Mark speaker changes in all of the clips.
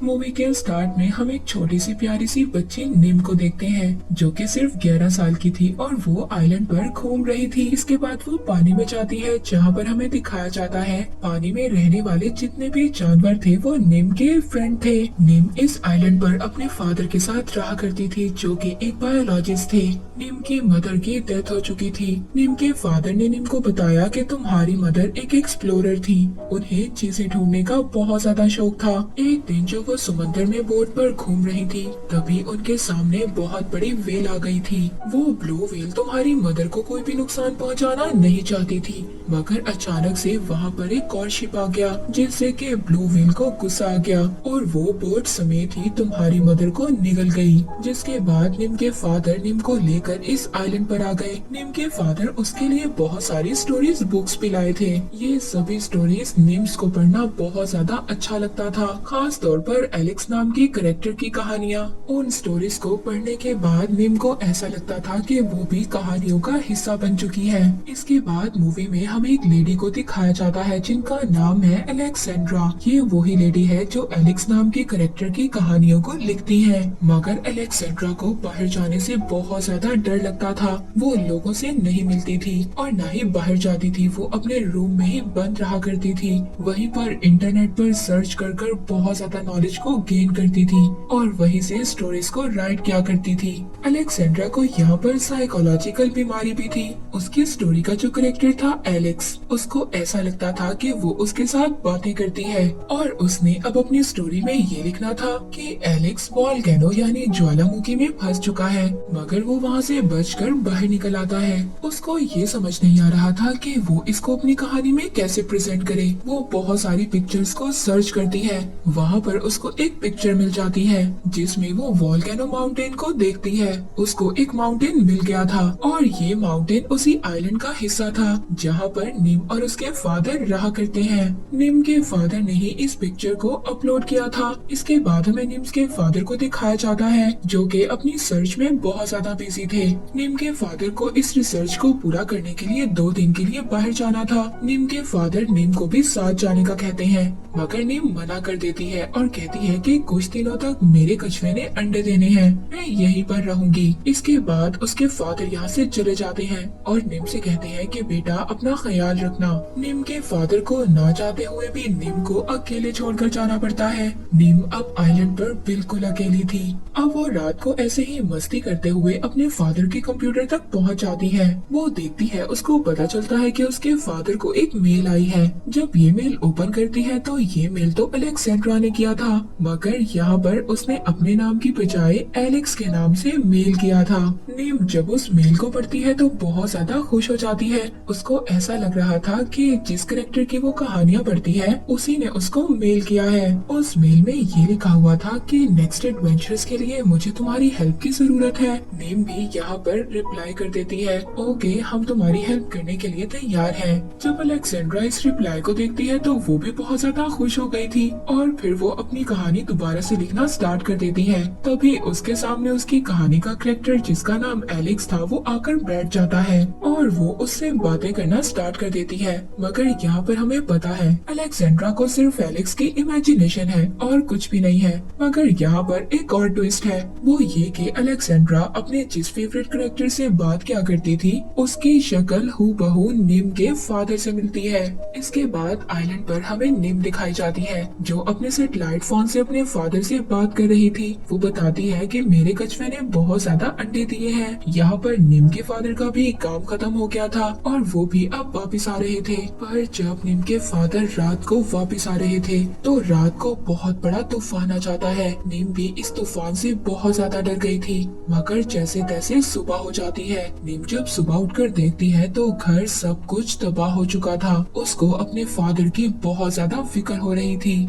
Speaker 1: Movie के start में हम एक छोटी सी प्यारी सी बच्ची निम को देखते हैं जो कि सिर्फ 11 साल की थी और वो आइलैंड पर घूम रही थी। इसके बाद वो पानी में जाती है जहाँ पर हमें दिखाया जाता है पानी में रहने वाले जितने भी जानवर थे वो निम के फ्रेंड थे। निम इस आइलैंड पर अपने फादर के साथ रहा करती थी जो कि एक बायोलॉजिस्ट थे। निम की मदर की डेथ हो चुकी थी। निम के फादर ने निम को बताया कि तुम्हारी मदर एक एक्सप्लोरर थी, उन्हें चीजें ढूंढने का बहुत ज्यादा शौक था। एक दिन जो वो समंदर में बोट पर घूम रही थी तभी उनके सामने बहुत बड़ी वेल आ गई थी। वो ब्लू वेल तुम्हारी मदर को कोई भी नुकसान पहुंचाना नहीं चाहती थी, मगर अचानक से वहाँ पर एक और शिप आ गया जिससे कि ब्लू वेल को गुस्सा आ गया और वो बोट समेत ही तुम्हारी मदर को निगल गई। जिसके बाद निम के फादर निम को लेकर इस आइलैंड पर आ गए। निम के फादर उसके लिए बहुत सारी स्टोरीज बुक्स भी लाए थे। ये सभी स्टोरीज निम्स को पढ़ना बहुत ज्यादा अच्छा लगता था, खास तौर पर एलेक्स नाम के कैरेक्टर की कहानियाँ। उन स्टोरीज को पढ़ने के बाद निम को ऐसा लगता था कि वो भी कहानियों का हिस्सा बन चुकी है। इसके बाद मूवी में हमें एक लेडी को दिखाया जाता है जिनका नाम है अलेक्सेंड्रा। ये वही लेडी है जो एलेक्स नाम के कैरेक्टर की कहानियों को लिखती है, मगर अलेक्सेंड्रा को बाहर जाने से बहुत ज्यादा डर लगता था। वो लोगों से नहीं मिलती थी और न ही बाहर जाती थी। वो अपने रूम में ही बंद रहा करती थी। वहीं पर इंटरनेट पर सर्च कर बहुत ज्यादा नॉलेज को गेन करती थी और वहीं से स्टोरीज को राइट किया करती थी। अलेक्सेंड्रा को यहाँ पर साइकोलॉजिकल बीमारी भी थी। उसकी स्टोरी का जो कैरेक्टर था एलेक्स, उसको ऐसा लगता था कि वो उसके साथ बातें करती है और उसने अब अपनी स्टोरी में ये लिखना था कि एलेक्स वॉल्केनो यानी ज्वालामुखी में फंस चुका है, मगर वो वहाँ से बचकर बाहर निकल आता है। उसको ये समझ नहीं आ रहा था कि वो इसको अपनी कहानी में कैसे प्रेजेंट करे। वो बहुत सारी पिक्चर्स को सर्च करती है। वहाँ पर उसको एक पिक्चर मिल जाती है जिसमें वो वॉल्केनो माउंटेन को देखती है। उसको एक माउंटेन मिल गया था और ये माउंटेन उसी आइलैंड का हिस्सा था जहाँ पर निम और उसके फादर रहा करते हैं। निम के फादर ने ही इस पिक्चर को अपलोड किया था। इसके बाद हमें निम के फादर को दिखाया जाता है जो कि अपनी सर्च में बहुत ज्यादा बिजी थे। निम के फादर को इस रिसर्च को पूरा करने के लिए 2 दिन के लिए बाहर जाना था। निम के फादर निम को भी साथ जाने का कहते हैं, मगर निम मना कर देती है और कहती है कि कुछ दिनों तक मेरे कछुए ने अंडे देने हैं, मैं यहीं पर रहूंगी। इसके बाद उसके फादर यहाँ से चले जाते हैं और निम से कहते हैं कि बेटा अपना ख्याल रखना। निम के फादर को ना चाहते हुए भी निम को अकेले छोड़कर जाना पड़ता है। निम अब आइलैंड पर बिल्कुल अकेली थी। अब वो रात को ऐसे ही मस्ती करते हुए अपने फादर के कंप्यूटर तक पहुँच जाती है। वो देखती है, उसको पता चलता है कि उसके फादर को एक मेल आई है। जब ये मेल ओपन करती है तो ये मेल तो अलेक्सेंड्रा ने किया था, मगर यहाँ पर उसने अपने नाम की बजाय एलेक्स के नाम से मेल किया था। निम जब उस मेल को पढ़ती है तो बहुत ज्यादा खुश हो जाती है। उसको ऐसा लग रहा था कि जिस कैरेक्टर की वो कहानियाँ पढ़ती है उसी ने उसको मेल किया है। उस मेल में ये लिखा हुआ था कि नेक्स्ट एडवेंचर्स के लिए मुझे तुम्हारी हेल्प की जरूरत है। निम भी यहाँ पर रिप्लाई कर देती है, ओके हम तुम्हारी हेल्प करने के लिए तैयार हैं। जब अलेक्सेंड्रा इस रिप्लाई को देखती है तो वो भी बहुत ज्यादा खुश हो गई थी और फिर वो अपनी कहानी दोबारा से लिखना स्टार्ट कर देती है। तभी उसके सामने उसकी कहानी का कैरेक्टर जिसका नाम एलेक्स था वो आकर बैठ जाता है और वो उससे बातें करना स्टार्ट कर देती है। मगर यहाँ पर हमें पता है अलेक्सेंड्रा को सिर्फ एलेक्स की इमेजिनेशन है और कुछ भी नहीं है। मगर यहाँ पर एक और ट्विस्ट है, वो ये कि अलेक्सेंड्रा अपने जिस फेवरेट कैरेक्टर से बात क्या करती थी उसकी शक्ल हूबहू निम के फादर से मिलती है। इसके बाद आइलैंड पर हमें निम दिखाई जाती है जो अपने सैटेलाइट फोन से अपने फादर से बात कर रही थी। वो बताती है कि मेरे कछुए ने बहुत ज्यादा अंडे दिए हैं। यहाँ पर निम के फादर का भी काम खत्म हो गया था और वो भी अब वापिस आ रहे थे। पर जब निम के फादर रात को वापिस आ रहे थे तो रात को बहुत बड़ा तूफान आ जाता है। निम भी इस तूफान से बहुत ज्यादा डर गई थी, मगर जैसे तैसे सुबह हो जाती है। निम जब सुबह उठकर देखती है तो घर सब कुछ तबाह हो चुका था। उसको अपने फादर की बहुत ज्यादा फिक्र हो रही थी।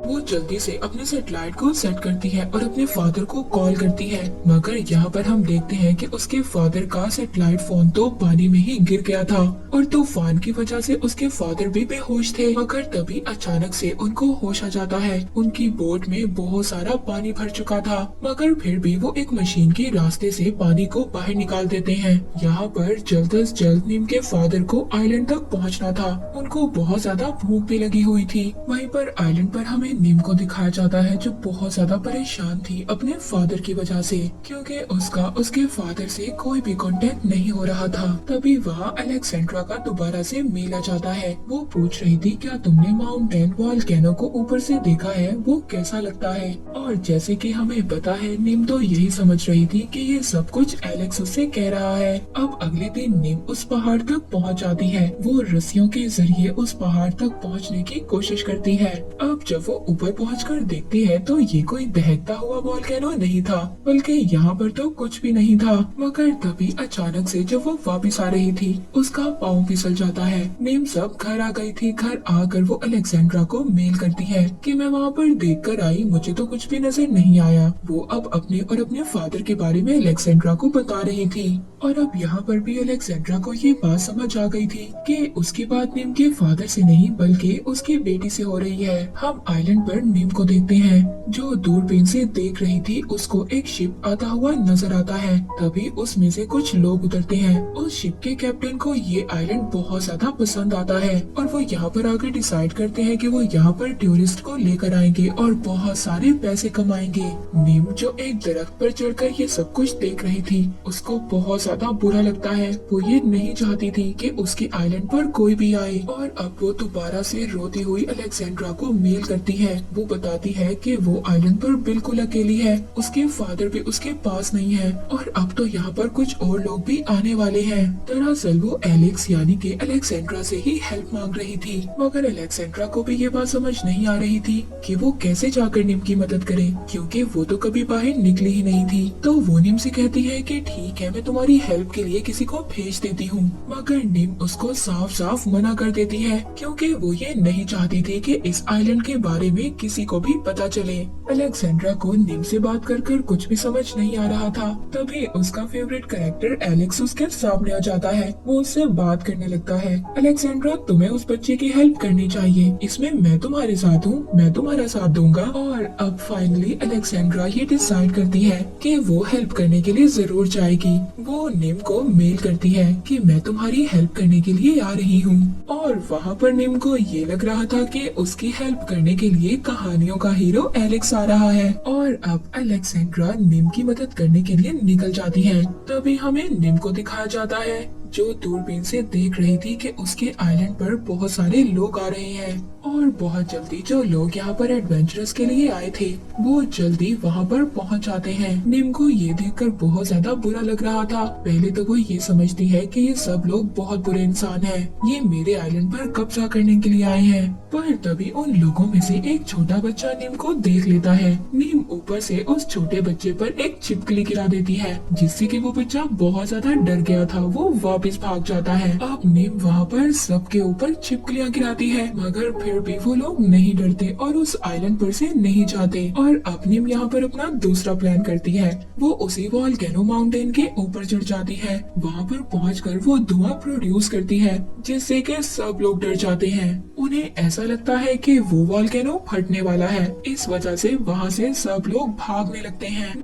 Speaker 1: वो जल्दी से अपने सैटेलाइट को सेट करती है और अपने फादर को कॉल करती है, मगर यहाँ पर हम देखते हैं कि उसके फादर का सैटेलाइट फोन तो पानी में ही गिर गया था और तूफान की वजह से उसके फादर भी बेहोश थे। मगर तभी अचानक से उनको होश आ जाता है। उनकी बोट में बहुत सारा पानी भर चुका था, मगर फिर भी वो एक मशीन के रास्ते से पानी को बाहर निकाल देते हैं। यहाँ पर जल्द अज जल्द निम के फादर को आइलैंड तक पहुँचना था। उनको बहुत ज्यादा भूख भी लगी हुई थी। वहीं पर आइलैंड पर हमें निम को दिखाया जाता है जो बहुत ज्यादा परेशान थी अपने फादर की वजह से, क्योंकि उसका उसके फादर से कोई भी कांटेक्ट नहीं हो रहा था। तभी वहाँ अलेक्जेंड्रा का दोबारा से मेल आ जाता है। वो पूछ रही थी क्या तुमने माउंटेन वॉल्केनो को ऊपर से देखा है, वो कैसा लगता है। और जैसे कि हमें पता है निम तो यही समझ रही थी कि ये सब कुछ एलेक्स उससे कह रहा है। अब अगले दिन निम उस पहाड़ तक पहुंच जाती है। वो रस्सियों के जरिए उस पहाड़ तक पहुंचने की कोशिश करती है। अब जब वो ऊपर पहुंचकर देखती है तो ये कोई बहता हुआ वॉल्केनो नहीं था, बल्कि यहाँ पर तो कुछ भी नहीं था। मगर तभी अचानक से जब वो वापस आ रही थी उसका पाँव फिसल जाता है। निम सब घर आ गई थी। घर आकर वो अलेक्जेंड्रा को मेल करती है कि मैं वहाँ पर देख कर आई, मुझे तो कुछ भी नजर नहीं आया। वो अब अपने और अपने फादर के बारे में अलेक्जेंड्रा को बता रही थी। और अब यहाँ पर भी अलेक्जेंड्रा को ये बात समझ आ गई थी कि उसकी बात निम के फादर से नहीं बल्कि उसकी बेटी से हो रही है। हम आइलैंड पर निम को देखते हैं जो दूरबीन से देख रही थी। उसको एक शिप आता हुआ नजर आता है। तभी उसमें से कुछ लोग उतरते हैं। उस शिप के कैप्टन को ये आइलैंड बहुत ज्यादा पसंद आता है और वो यहाँ पर आकर डिसाइड करते हैं कि वो यहाँ पर टूरिस्ट को लेकर आएंगे और बहुत सारे पैसे कमाएंगे। निम जो एक दरख्त पर चढ़कर ये सब कुछ देख रही थी उसको बहुत ज्यादा बुरा लगता है। वो ये नहीं चाहती थी कि उसके आइलैंड पर कोई भी आए। और अब वो दोबारा से रोती हुई अलेक्जेंड्रा को मेल करती है। वो बताती है कि वो आइलैंड पर बिल्कुल अकेली है, उसके फादर भी उसके पास नहीं है और अब तो यहाँ पर कुछ और लोग भी आने वाले हैं। दरअसल वो एलेक्स यानी कि अलेक्जेंड्रा से ही हेल्प मांग रही थी, मगर अलेक्जेंड्रा को भी ये बात समझ नहीं आ रही थी कि वो कैसे जाकर निम की मदद करे, क्योंकि वो तो कभी बाहर निकली ही नहीं थी। तो वो निम से कहती है कि ठीक है मैं तुम्हारी हेल्प के लिए किसी को भेज देती हूँ, मगर निम उसको साफ साफ मना कर देती है क्योंकि वो ये नहीं चाहती थी कि इस आइलैंड के बारे में किसी को भी पता चले। अलेक्जेंड्रा को निम से बात कर कर कुछ भी समझ नहीं आ रहा था। तभी उसका फेवरेट कैरेक्टर एलेक्स उसके सामने आ जाता है। वो उससे बात करने लगता है। अलेक्जेंड्रा तुम्हें उस बच्चे की हेल्प करनी चाहिए, इसमें मैं तुम्हारे साथ हूँ, मैं तुम्हारा साथ दूंगा। और अब फाइनली अलेक्जेंड्रा ये डिसाइड करती है कि वो हेल्प करने के लिए जरूर जाएगी। वो निम को मेल करती है कि मैं तुम्हारी हेल्प करने के लिए आ रही हूँ। और वहाँ पर निम को ये लग रहा था कि उसकी हेल्प करने के लिए कहानियों का हीरो एलेक्स आ रहा है। और अब अलेक्जेंड्रा निम की मदद करने के लिए निकल जाती है। तभी हमें निम को दिखाया जाता है जो दूरबीन से देख रही थी कि उसके आइलैंड पर बहुत सारे लोग आ रहे हैं और बहुत जल्दी जो लोग यहाँ पर एडवेंचरस के लिए आए थे वो जल्दी वहाँ पर पहुँच जाते हैं। निम को ये देखकर बहुत ज्यादा बुरा लग रहा था। पहले तो वो ये समझती है कि ये सब लोग बहुत बुरे इंसान हैं, ये मेरे आइलैंड पर कब्जा करने के लिए आए हैं। पर तभी उन लोगों में से एक छोटा बच्चा निम को देख लेता है। निम ऊपर से उस छोटे बच्चे पर एक छिपकली गिरा देती है जिससे कि वो बच्चा बहुत ज्यादा डर गया था। वो वापस भाग जाता है। अब निम वहाँ पर सबके ऊपर छिपकलियाँ गिराती है, मगर फिर भी वो लोग नहीं डरते और उस आइलैंड पर से नहीं जाते। और अब निम यहाँ पर अपना दूसरा प्लान करती है। वो उसी वॉल्केनो माउंटेन के ऊपर चढ़ जाती है। वहाँ पर पहुंचकर वो धुआं प्रोड्यूस करती है जिससे कि सब लोग डर जाते हैं। उन्हें ऐसा लगता है कि वो वॉल्केनो फटने वाला है। इस वजह से वहाँ से सब लोग भागने लगते हैं।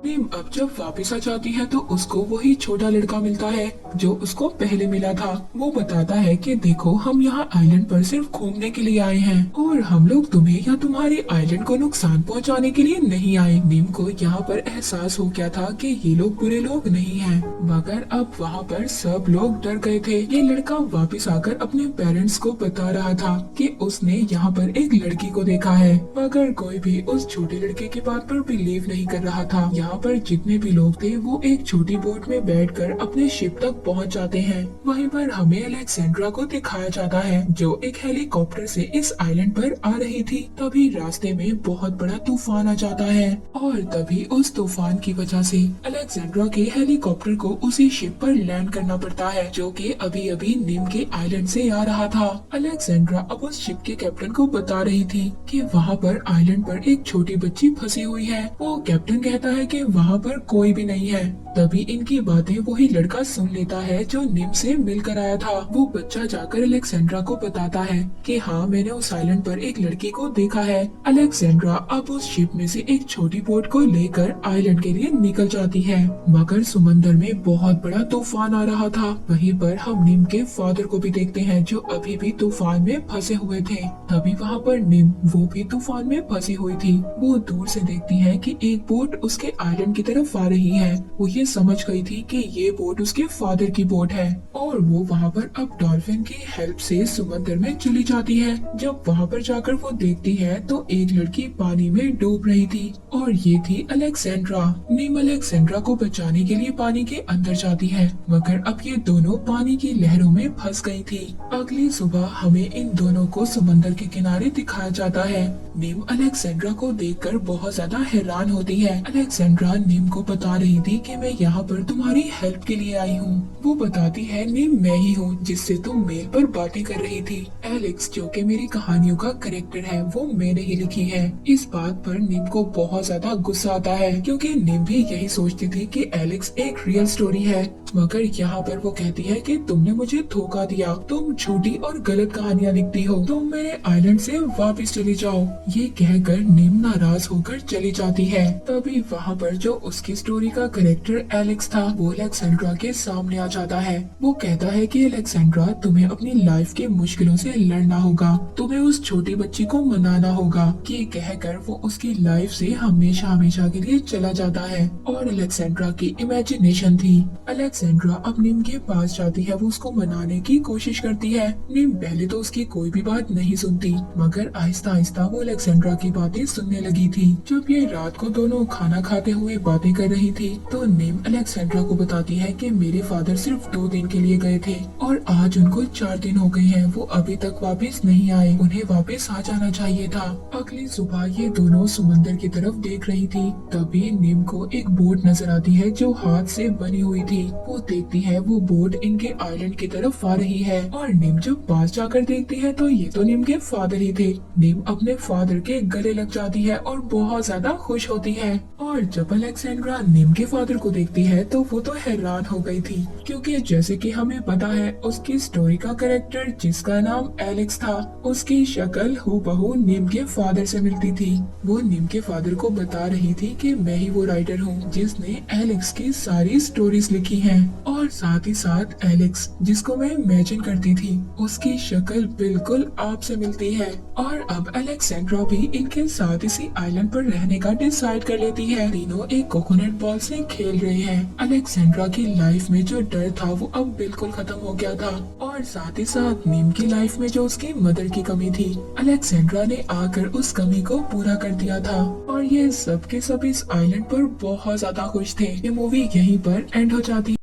Speaker 1: निम अब जब वापस आ जाती है तो उसको वही छोटा लड़का मिलता है जो उसको पहले मिला था। वो बताता है कि देखो हम यहाँ आइलैंड पर सिर्फ घूमने के लिए आए हैं और हम लोग तुम्हें या तुम्हारे आइलैंड को नुकसान पहुँचाने के लिए नहीं आए। निम को यहाँ पर एहसास हो गया था कि ये लोग बुरे लोग नहीं हैं, मगर अब वहाँ पर सब लोग डर गए थे। ये लड़का वापस आकर अपने पेरेंट्स को बता रहा था कि उसने यहाँ पर एक लड़की को देखा है, मगर कोई भी उस छोटे लड़के की बात पर बिलीव नहीं कर रहा था। यहाँ पर जितने भी लोग थे वो एक छोटी बोट में बैठकर अपने शिप तक पहुंच जाते हैं। वहीं पर हमें अलेक्जेंड्रा को दिखाया जाता है जो एक हेलीकॉप्टर से इस आइलैंड पर आ रही थी। तभी रास्ते में बहुत बड़ा तूफान आ जाता है और तभी उस तूफान की वजह से अलेक्जेंड्रा के हेलीकॉप्टर को उसी शिप पर लैंड करना पड़ता है जो कि अभी अभी निम के आइलैंड से आ रहा था। अलेक्जेंड्रा अब उस शिप के कैप्टन को बता रही थी कि वहाँ पर आइलैंड पर एक छोटी बच्ची फंसी हुई है। वो कैप्टन कहता है कि कि वहाँ पर कोई भी नहीं है। तभी इनकी बातें वही लड़का सुन लेता है जो निम से मिलकर आया था। वो बच्चा जाकर अलेक्सेंड्रा को बताता है कि हाँ, मैंने उस आइलैंड पर एक लड़की को देखा है। अलेक्सेंड्रा अब उस शिप में से एक छोटी बोट को लेकर आइलैंड के लिए निकल जाती है, मगर समंदर में बहुत बड़ा तूफान आ रहा था। वहीं पर हम निम के फादर को भी देखते हैं जो अभी भी तूफान में फंसे हुए थे। तभी वहाँ पर निम, वो भी तूफान में फंसी हुई थी। वो दूर से देखती है कि एक बोट उसके आइलैंड की तरफ आ रही है। वो ये समझ गई थी कि ये बोट उसके फादर की बोट है और वो वहाँ पर अब डॉल्फिन की हेल्प से समंदर में चली जाती है। जब वहाँ पर जाकर वो देखती है तो एक लड़की पानी में डूब रही थी और ये थी अलेक्सेंड्रा। निम अलेक्सेंड्रा को बचाने के लिए पानी के अंदर जाती है, मगर अब ये दोनों पानी की लहरों में फंस गई थी। अगली सुबह हमें इन दोनों को समंदर के किनारे दिखाया जाता है। निम अलेक्सेंड्रा को देखकर बहुत ज्यादा हैरान होती है। अलेक्सेंड्रा निम को बता रही थी कि मैं यहाँ पर तुम्हारी हेल्प के लिए आई हूँ। वो बताती है निम, मैं ही हूँ जिससे तुम मेल पर बातें कर रही थी। एलेक्स, जो कि मेरी कहानियों का कैरेक्टर है, वो मैंने ही लिखी है। इस बात पर निम को बहुत ज्यादा गुस्सा आता है क्योंकि निम भी यही सोचती थी कि एलेक्स एक रियल स्टोरी है, मगर यहाँ पर वो कहती है कि तुमने मुझे धोखा दिया, तुम झूठी और गलत कहानियाँ लिखती हो, तुम मेरे आइलैंड से वापस चली जाओ। ये कहकर निम नाराज होकर चली जाती है। तभी वहाँ पर जो उसकी स्टोरी का कैरेक्टर एलेक्स था, वो अलेक्सेंड्रा के सामने आ जाता है। वो कहता है कि अलेक्सेंड्रा, तुम्हें अपनी लाइफ के मुश्किलों से लड़ना होगा, तुम्हें उस छोटी बच्ची को मनाना होगा। ये कहकर वो उसकी लाइफ से हमेशा हमेशा के लिए चला जाता है और अलेक्सेंड्रा की इमेजिनेशन थी। अलेक्सेंड्रा अब निम के पास जाती है, वो उसको मनाने की कोशिश करती है। निम पहले तो उसकी कोई भी बात नहीं सुनती, मगर आहिस्ता आहिस्ता वो अलेक्सेंड्रा की बातें सुनने लगी थी। जब ये रात को दोनों खाना खाते हुए बातें कर रही थी तो निम अलेक्सेंड्रा को बताती है कि मेरे फादर सिर्फ 2 दिन के लिए गए थे और आज उनको 4 दिन हो गए हैं, वो अभी तक वापस नहीं आए, उन्हें वापस आ जाना चाहिए था। अगली सुबह ये दोनों समंदर की तरफ देख रही थी। तभी निम को एक बोट नजर आती है जो हाथ से बनी हुई थी। वो देखती है वो बोट इनके आइलैंड की तरफ आ रही है और निम जब पास जाकर देखती है तो ये तो निम के फादर ही थे। निम अपने फादर के गले लग जाती है और बहुत ज्यादा खुश होती है। और जब अलेक्सेंड्रा निम के फादर को देखती है तो वो तो हैरान हो गई थी, क्योंकि जैसे कि हमें पता है उसकी स्टोरी का कैरेक्टर जिसका नाम एलेक्स था, उसकी शक्ल हूबहू निम के फादर से मिलती थी। वो निम के फादर को बता रही थी कि मैं ही वो राइटर हूँ जिसने एलेक्स की सारी स्टोरीज लिखी हैं और साथ ही साथ एलेक्स जिसको मैं इमेजिन करती थी, उसकी शक्ल बिल्कुल आपसे मिलती है। और अब अलेक्सेंड्रा भी इनके साथ इसी आइलैंड पर रहने का डिसाइड कर लेती है। तीनों एक कोकोनट बॉल से खेल रहे हैं। अलेक्सेंड्रा की लाइफ में जो डर था वो अब बिल्कुल खत्म हो गया था और साथ ही साथ नीम की लाइफ में जो उसकी मदर की कमी थी, अलेक्सेंड्रा ने आकर उस कमी को पूरा कर दिया था। और ये सब के सब इस आइलैंड पर बहुत ज्यादा खुश थे। ये मूवी यहीं पर एंड हो जाती है।